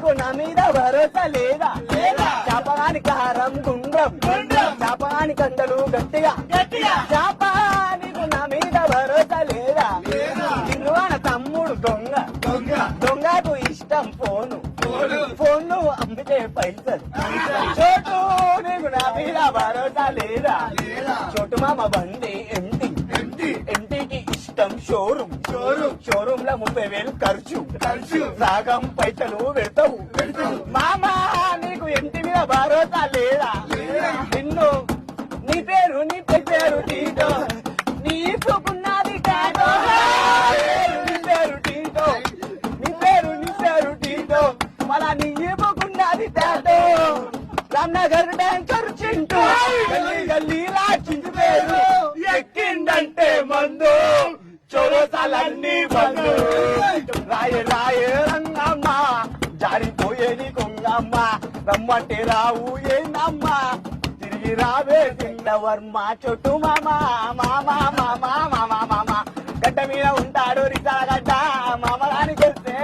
నీకు నా మీద భరోసా లేదా చాపగాని కారం గుండ్రం చాపగాని కండలు గట్టిగా చాప నీకు నా మీద భరోసా లేదా చిన్నవాన తమ్ముడు దొంగ దొంగకు ఇష్టం ఫోను ఫోన్ అమ్మితే పైసలు చోటు నీకు నా మీద భరోసా లేదా చోటు మామ బండి ఎంటికి ఇష్టం షోరూమ్ లో 30,000 ఖర్చు రాగం పైసలు పెడతావు మామా నీకు ఎంటి మీద భరోసా లేదా నిన్ను నీ పేరు టీటో నీకున్నది టాటో నీ పేరు టీటో నీ పేరు టీటో మళ్ళా నీకున్నది టాటో రామ్నగర్ ట్యాంకర్ చింటూ గల్లీలా చింటి పేరు ఎక్కిందంటే మందు చొరసాలన్నీ బందు రాయ రంగమ్మ జారిపోయేది కొంగమ్మ రమ్మంటే రావు ఏందమ్మ తిరిగి రావే వర్మ చొట్టు మామ గడ్డ మీద ఉంటాడు రిసాల గడ్డ మామగాని తెలిస్తే